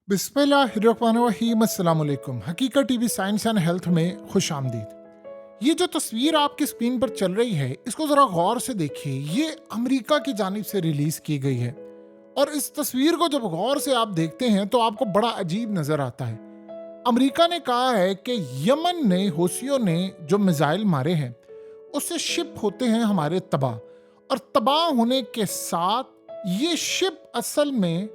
बिस्मिल्लाहिर्रहमानिर्रहीम। अस्सलाम वालेकुम। हकीकत टीवी साइंस एंड हेल्थ में खुश आमदीद। ये जो तस्वीर आपकी स्क्रीन पर चल रही है, इसको ज़रा गौर से देखिए। ये अमेरिका की जानिब से रिलीज़ की गई है और इस तस्वीर को जब गौर से आप देखते हैं तो आपको बड़ा अजीब नज़र आता है। अमेरिका ने कहा है कि यमन ने हौसियों ने जो मिसाइल मारे हैं उससे शिप होते हैं हमारे तबाह, और तबाह होने के साथ ये शिप असल में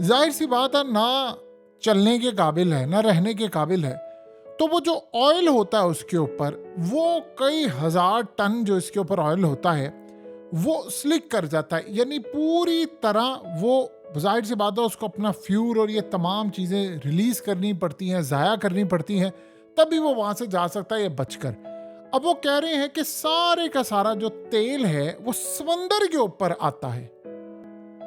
जाहिर सी बात है ना चलने के काबिल है ना रहने के काबिल है। तो वो जो ऑयल होता है उसके ऊपर, वो कई हजार टन जो इसके ऊपर ऑयल होता है वो स्लिक कर जाता है, यानी पूरी तरह वो जाहिर सी बात है उसको अपना फ्यूल और ये तमाम चीज़ें रिलीज़ करनी पड़ती हैं, ज़ाया करनी पड़ती हैं, तभी वो वहाँ से जा सकता है ये बचकर। अब वो कह रहे हैं कि सारे का सारा जो तेल है वो समंदर के ऊपर आता है।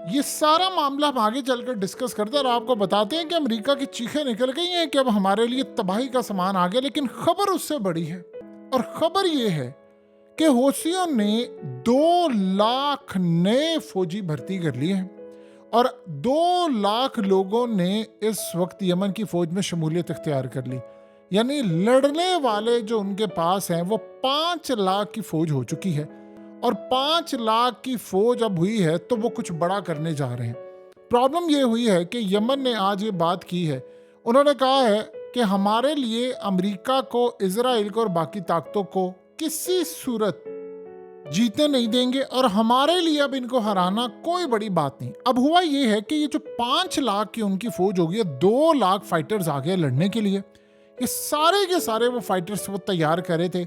ये सारा मामला हम आगे चलकर डिस्कस करते हैं और आपको बताते हैं कि अमेरिका की चीखें निकल गई हैं कि अब हमारे लिए तबाही का सामान आ गया। लेकिन खबर उससे बड़ी है, और खबर ये है कि हौसियों ने 2 लाख नए फौजी भर्ती कर लिए हैं और 2 लाख लोगों ने इस वक्त यमन की फौज में शमूलियत इख्तियार कर ली। यानी लड़ने वाले जो उनके पास हैं वो 5 लाख की फौज हो चुकी है, और 5 लाख की फौज अब हुई है तो वो कुछ बड़ा करने जा रहे हैं। प्रॉब्लम ये हुई है कि यमन ने आज ये बात की है। उन्होंने कहा है कि हमारे लिए अमेरिका को, इजराइल को और बाकी ताकतों को किसी सूरत जीतने नहीं देंगे, और हमारे लिए अब इनको हराना कोई बड़ी बात नहीं। अब हुआ ये है कि ये जो 5 लाख की उनकी फौज होगी, 2 लाख फाइटर्स आ गए लड़ने के लिए। ये सारे के सारे वो फाइटर्स वो तैयार कर रहे थे।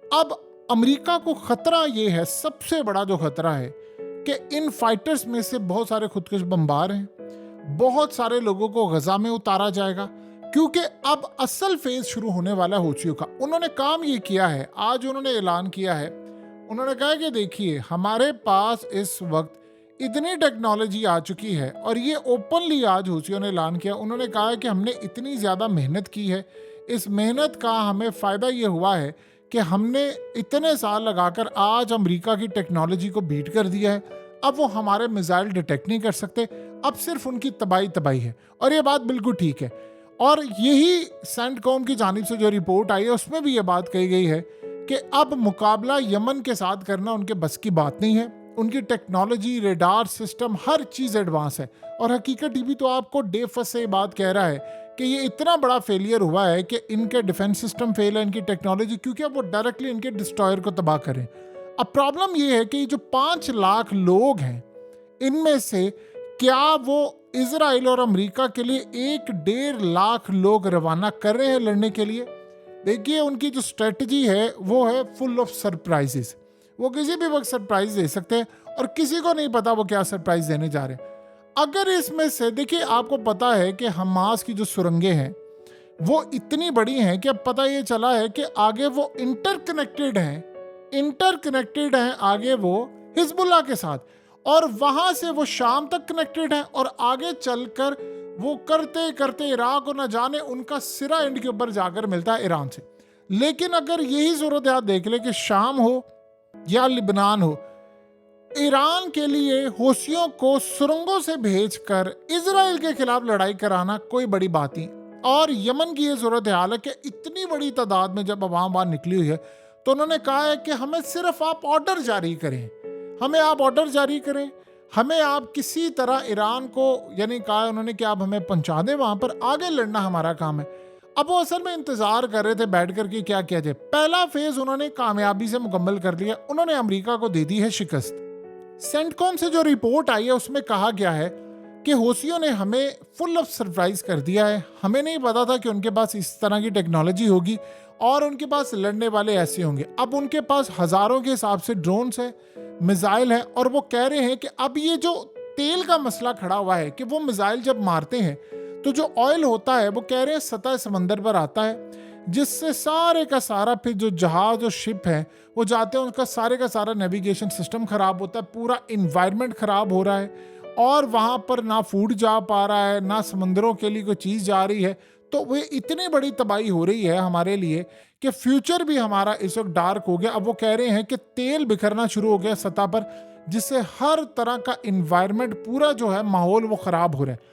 अब अमेरिका को खतरा ये है, सबसे बड़ा जो खतरा है, कि इन फाइटर्स में से बहुत सारे खुदकुश बमबार हैं, बहुत सारे लोगों को गजा में उतारा जाएगा, क्योंकि अब असल फेज शुरू होने वाला है हौसियों का। उन्होंने काम ये किया है, आज उन्होंने ऐलान किया है, उन्होंने कहा कि देखिए हमारे पास इस वक्त इतनी टेक्नोलॉजी आ चुकी है, और ये ओपनली आज हौसियों ने ऐलान किया। उन्होंने कहा है कि हमने इतनी ज़्यादा मेहनत की है, इस मेहनत का हमें फ़ायदा ये हुआ है कि हमने इतने साल लगाकर आज अमेरिका की टेक्नोलॉजी को बीट कर दिया है। अब वो हमारे मिसाइल डिटेक्ट नहीं कर सकते, अब सिर्फ उनकी तबाही है। और ये बात बिल्कुल ठीक है, और यही सेंटकॉम की जानिब से जो रिपोर्ट आई है उसमें भी ये बात कही गई है कि अब मुकाबला यमन के साथ करना उनके बस की बात नहीं है। उनकी टेक्नोलॉजी, रेडार सिस्टम, हर चीज़ एडवांस है। और हकीकत टीवी तो आपको डे फर्स्ट से ये बात कह रहा है कि ये इतना बड़ा फेलियर हुआ है कि इनके डिफेंस सिस्टम फेल है, इनकी टेक्नोलॉजी, क्योंकि अब वो डायरेक्टली इनके डिस्ट्रॉयर को तबाह करें। अब प्रॉब्लम ये है कि जो 5 लाख लोग हैं, इनमें से क्या वो इजराइल और अमेरिका के लिए 1-1.5 लाख लोग रवाना कर रहे हैं लड़ने के लिए? देखिए उनकी जो स्ट्रेटजी है वो है फुल ऑफ सरप्राइजेस। वो किसी भी वक्त सरप्राइज दे सकते हैं और किसी को नहीं पता वो क्या सरप्राइज देने जा रहे हैं। अगर इसमें से देखिए, आपको पता है कि हमास की जो सुरंगें हैं वो इतनी बड़ी हैं कि अब पता ये चला है कि आगे वो इंटरकनेक्टेड हैं आगे वो हिजबुल्लाह के साथ, और वहां से वो शाम तक कनेक्टेड हैं, और आगे चलकर वो करते करते इराक को न जाने उनका सिरा एंड के ऊपर जाकर मिलता है ईरान से। लेकिन अगर यही सूरत हाल देख ले कि शाम हो या लिबनान हो, ईरान के लिए हौसियों को सुरंगों से भेजकर इजराइल के खिलाफ लड़ाई कराना कोई बड़ी बात नहीं। और यमन की ये सूरत हाल है कि इतनी बड़ी तादाद में जब अवाम वहां निकली हुई है, तो उन्होंने कहा है कि हमें सिर्फ आप ऑर्डर जारी करें, हमें आप किसी तरह ईरान को, यानी कहा उन्होंने कि आप हमें पहुंचा दें वहां पर, आगे लड़ना हमारा काम है। अब वो असल में इंतजार कर रहे थे बैठ कर के क्या किया जाए। पहला फेज उन्होंने कामयाबी से मुकम्मल कर लिया, उन्होंने अमेरिका को दे दी है शिकस्त। सेंटकॉम से जो रिपोर्ट आई है उसमें कहा गया है कि हौसियों ने हमें फुल ऑफ सरप्राइज कर दिया है। हमें नहीं पता था कि उनके पास इस तरह की टेक्नोलॉजी होगी और उनके पास लड़ने वाले ऐसे होंगे। अब उनके पास हजारों के हिसाब से ड्रोन्स है, मिसाइल है, और वो कह रहे हैं कि अब ये जो तेल का मसला खड़ा हुआ है कि वो मिसाइल जब मारते हैं तो जो ऑयल होता है वो कह रहे हैं सतह समंदर पर आता है, जिससे सारे का सारा फिर जो जहाज और शिप है वो जाते हैं, उनका सारे का सारा नेविगेशन सिस्टम खराब होता है, पूरा इन्वायरमेंट खराब हो रहा है, और वहाँ पर ना फूड जा पा रहा है, ना समंदरों के लिए कोई चीज़ जा रही है। तो वो इतनी बड़ी तबाही हो रही है हमारे लिए कि फ्यूचर भी हमारा इस वक्त डार्क हो गया। अब वो कह रहे हैं कि तेल बिखरना शुरू हो गया सतह पर, जिससे हर तरह का इन्वायरमेंट, पूरा जो है माहौल वो ख़राब हो रहा है।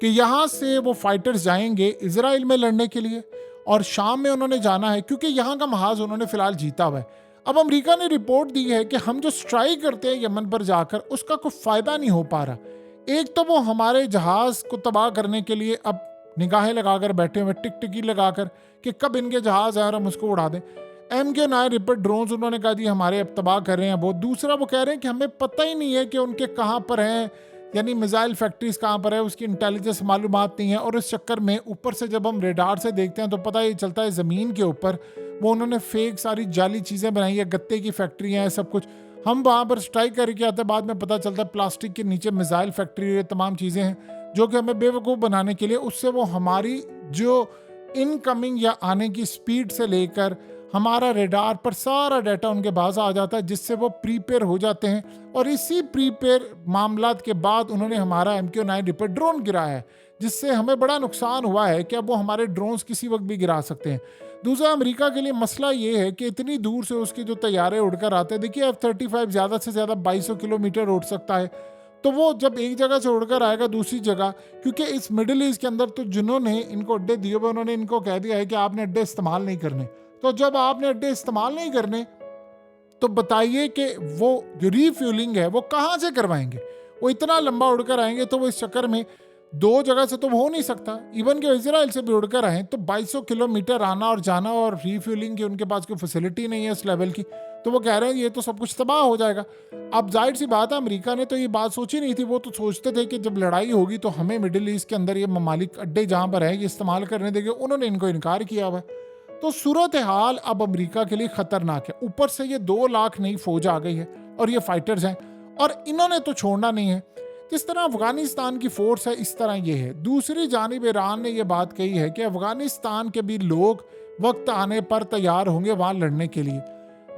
कि यहाँ से वो फाइटर्स जाएंगे इजराइल में लड़ने के लिए और शाम में उन्होंने जाना है, क्योंकि यहाँ का महाज उन्होंने फिलहाल जीता हुआ है। अब अमेरिका ने रिपोर्ट दी है कि हम जो स्ट्राइक करते हैं यमन पर जाकर, उसका कोई फायदा नहीं हो पा रहा। एक तो वो हमारे जहाज को तबाह करने के लिए अब निगाहें लगाकर बैठे हुए, टिकटिकी लगाकर कि कब इनके जहाज आए और हम उसको उड़ा दें। MQ-9 रिपर ड्रोन्स उन्होंने कहा जी हमारे अब तबाह कर रहे हैं वो। दूसरा वो कह रहे हैं कि हमें पता ही नहीं है कि उनके कहाँ पर हैं, यानी मिसाइल फैक्ट्रीज कहाँ पर है, उसकी इंटेलिजेंस मालूमात नहीं है। और इस चक्कर में ऊपर से जब हम रेडार से देखते हैं तो पता ही चलता है ज़मीन के ऊपर वो उन्होंने फेक सारी जाली चीज़ें बनाई है, गत्ते की फैक्ट्री है, सब कुछ। हम वहाँ पर स्ट्राइक करके आते हैं, बाद में पता चलता है प्लास्टिक के नीचे मिसाइल फैक्ट्री, ये तमाम चीज़ें हैं जो कि हमें बेवकूफ़ बनाने के लिए, उससे वो हमारी जो इनकमिंग या आने की स्पीड से लेकर हमारा रेडार पर सारा डाटा उनके पास आ जाता है, जिससे वो प्रीपेयर हो जाते हैं। और इसी प्रीपेयर मामलात के बाद उन्होंने हमारा MQ-9 रिपर ड्रोन गिराया है, जिससे हमें बड़ा नुकसान हुआ है कि अब वो हमारे ड्रोन्स किसी वक्त भी गिरा सकते हैं। दूसरा, अमेरिका के लिए मसला ये है कि इतनी दूर से उसके जो तैयारे उड़कर आते हैं, देखिए F-35 ज़्यादा से ज़्यादा 2200 किलोमीटर उड़ सकता है। तो वो जब एक जगह से उड़कर आएगा दूसरी जगह, क्योंकि इस मिडिल ईस्ट के अंदर तो जिन्होंने इनको अड्डे दिए हुए उन्होंने इनको कह दिया है कि आपने अड्डे इस्तेमाल नहीं करने। तो जब आपने अड्डे इस्तेमाल नहीं करने तो बताइए कि वो जो रीफ्यूलिंग है वो कहाँ से करवाएंगे। वो इतना लंबा उड़कर आएंगे तो वो इस चक्कर में दो जगह से तो हो नहीं सकता। इवन कि इजराइल से भी उड़कर आए तो 2200 किलोमीटर आना और जाना, और रीफ्यूलिंग की उनके पास कोई फैसिलिटी नहीं है इस लेवल की। तो वो कह रहे हैं ये तो सब कुछ तबाह हो जाएगा। अब जाहिर सी बात है, अमेरिका ने तो ये बात सोची नहीं थी। वो तो सोचते थे कि जब लड़ाई होगी तो हमें मिडिल ईस्ट के अंदर ये ममालिक अड्डे जहाँ पर है ये इस्तेमाल करने देंगे। उन्होंने इनको इनकार किया हुआ है। तो सूरत हाल अब अमेरिका के लिए खतरनाक है। ऊपर से ये 2 लाख नई फौज आ गई है और ये फाइटर्स हैं, और इन्होंने तो छोड़ना नहीं है। जिस तरह अफगानिस्तान की फोर्स है इस तरह ये है। दूसरी जानिब ईरान ने यह बात कही है कि अफगानिस्तान के भी लोग वक्त आने पर तैयार होंगे वहां लड़ने के लिए।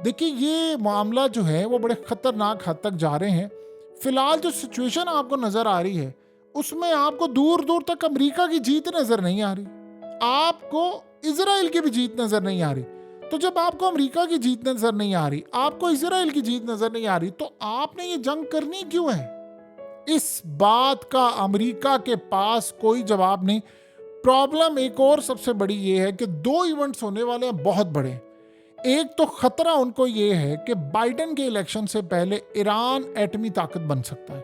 देखिए ये मामला जो है वो बड़े खतरनाक हद तक जा रहे हैं। फिलहाल जो सिचुएशन आपको नजर आ रही है उसमें आपको दूर दूर तक अमेरिका की जीत नजर नहीं आ रही, आपको इजराइल की भी जीत नजर नहीं आ रही। तो जब आपको अमेरिका की जीत नजर नहीं आ रही, आपको इजराइल की जीत नजर नहीं आ रही, तो आपने ये जंग करनी क्यों है? इस बात का अमेरिका के पास कोई जवाब नहीं। प्रॉब्लम एक और सबसे बड़ी ये है कि 2 इवेंट्स होने वाले हैं बहुत बड़े। एक तो खतरा उनको ये है कि बाइडेन के इलेक्शन से पहले ईरान एटमी ताकत बन सकता है,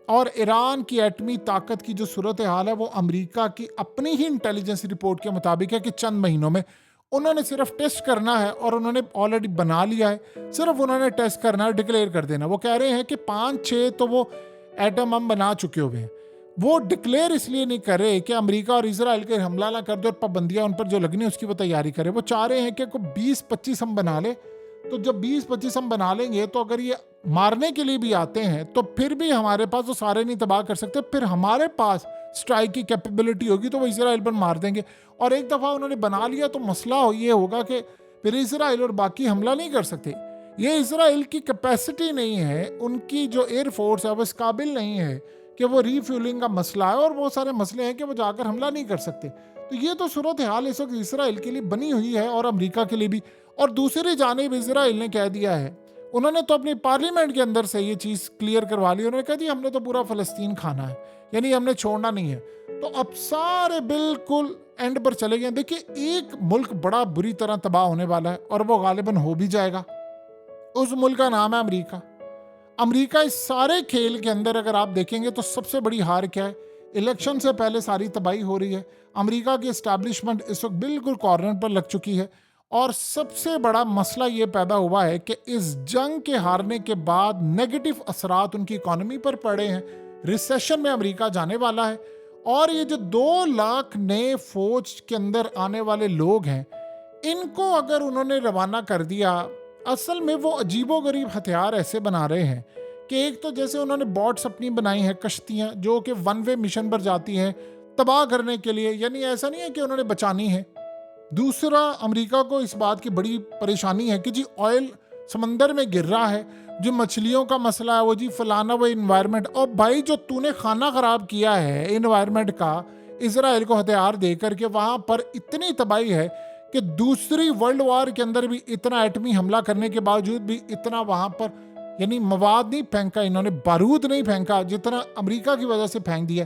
और ईरान की एटमी ताकत की जो सूरत हाल है वो अमेरिका की अपनी ही इंटेलिजेंस रिपोर्ट के मुताबिक है कि चंद महीनों में उन्होंने सिर्फ टेस्ट करना है, और उन्होंने ऑलरेडी बना लिया है। सिर्फ उन्होंने टेस्ट करना है, डिक्लेयर कर देना। वो कह रहे हैं कि 5-6 तो वो एटम हम बना चुके हुए हैं। वो डिक्लेयर इसलिए नहीं कर रहे कि अमेरिका और इजराइल के हमला ना कर दे और पाबंदियां उन पर जो लगनी है उसकी वो तैयारी करे। वो चाह रहे हैं कि 20-25 हम बना ले। तो जब 20-25 हम बना लेंगे तो अगर ये मारने के लिए भी आते हैं तो फिर भी हमारे पास तो सारे नहीं तबाह कर सकते। फिर हमारे पास स्ट्राइक की कैपेबिलिटी होगी तो वो इजराइल पर मार देंगे। और एक दफ़ा उन्होंने बना लिया तो मसला ये होगा कि फिर इजराइल और बाकी हमला नहीं कर सकते। ये इजराइल की कैपेसिटी नहीं है, उनकी जो एयर फोर्स है वो इस काबिल नहीं है कि वो रीफ्यूलिंग का मसला है, और बहुत सारे मसले हैं कि वो जाकर हमला नहीं कर सकते। तो ये तो सूरत हाल इस वक्त इसराइल के लिए बनी हुई है और अमेरिका के लिए भी। और दूसरी जानिब इजराइल ने कह दिया है, उन्होंने तो अपनी पार्लियामेंट के अंदर से ये चीज़ क्लियर करवा ली। उन्होंने कहा जी हमने तो पूरा फ़लस्तीन खाना है, यानी हमने छोड़ना नहीं है। तो अब सारे बिल्कुल एंड पर चले गए। देखिए एक मुल्क बड़ा बुरी तरह तबाह होने वाला है और वो गालिबन हो भी जाएगा। उस मुल्क का नाम है अमेरिका। अमेरिका इस सारे खेल के अंदर अगर आप देखेंगे तो सबसे बड़ी हार क्या है? इलेक्शन से पहले सारी तबाही हो रही है। अमेरिका की एस्टैब्लिशमेंट इस वक्त बिल्कुल कॉर्नर पर लग चुकी है, और सबसे बड़ा मसला ये पैदा हुआ है कि इस जंग के हारने के बाद नेगेटिव असरात उनकी इकॉनमी पर पड़े हैं। रिसेशन में अमेरिका जाने वाला है, और ये जो 2 लाख नए फौज के अंदर आने वाले लोग हैं, इनको अगर उन्होंने रवाना कर दिया, असल में वो अजीबोगरीब हथियार ऐसे बना रहे हैं कि एक तो जैसे उन्होंने बॉट्स अपनी बनाई हैं, कश्तियाँ जो कि 1 वे मिशन पर जाती हैं तबाह करने के लिए, यानी ऐसा नहीं है कि उन्होंने बचानी है। दूसरा, अमेरिका को इस बात की बड़ी परेशानी है कि जी ऑयल समंदर में गिर रहा है, जो मछलियों का मसला है वो जी फलाना वो इन्वायरमेंट। और भाई जो तूने खाना खराब किया है इन्वायरमेंट का इजराइल को हथियार देकर के, वहाँ पर इतनी तबाही है कि दूसरी वर्ल्ड वार के अंदर भी इतना एटमी हमला करने के बावजूद भी इतना वहाँ पर यानी मवाद नहीं फेंका इन्होंने, बारूद नहीं फेंका जितना अमेरिका की वजह से फेंक दिया।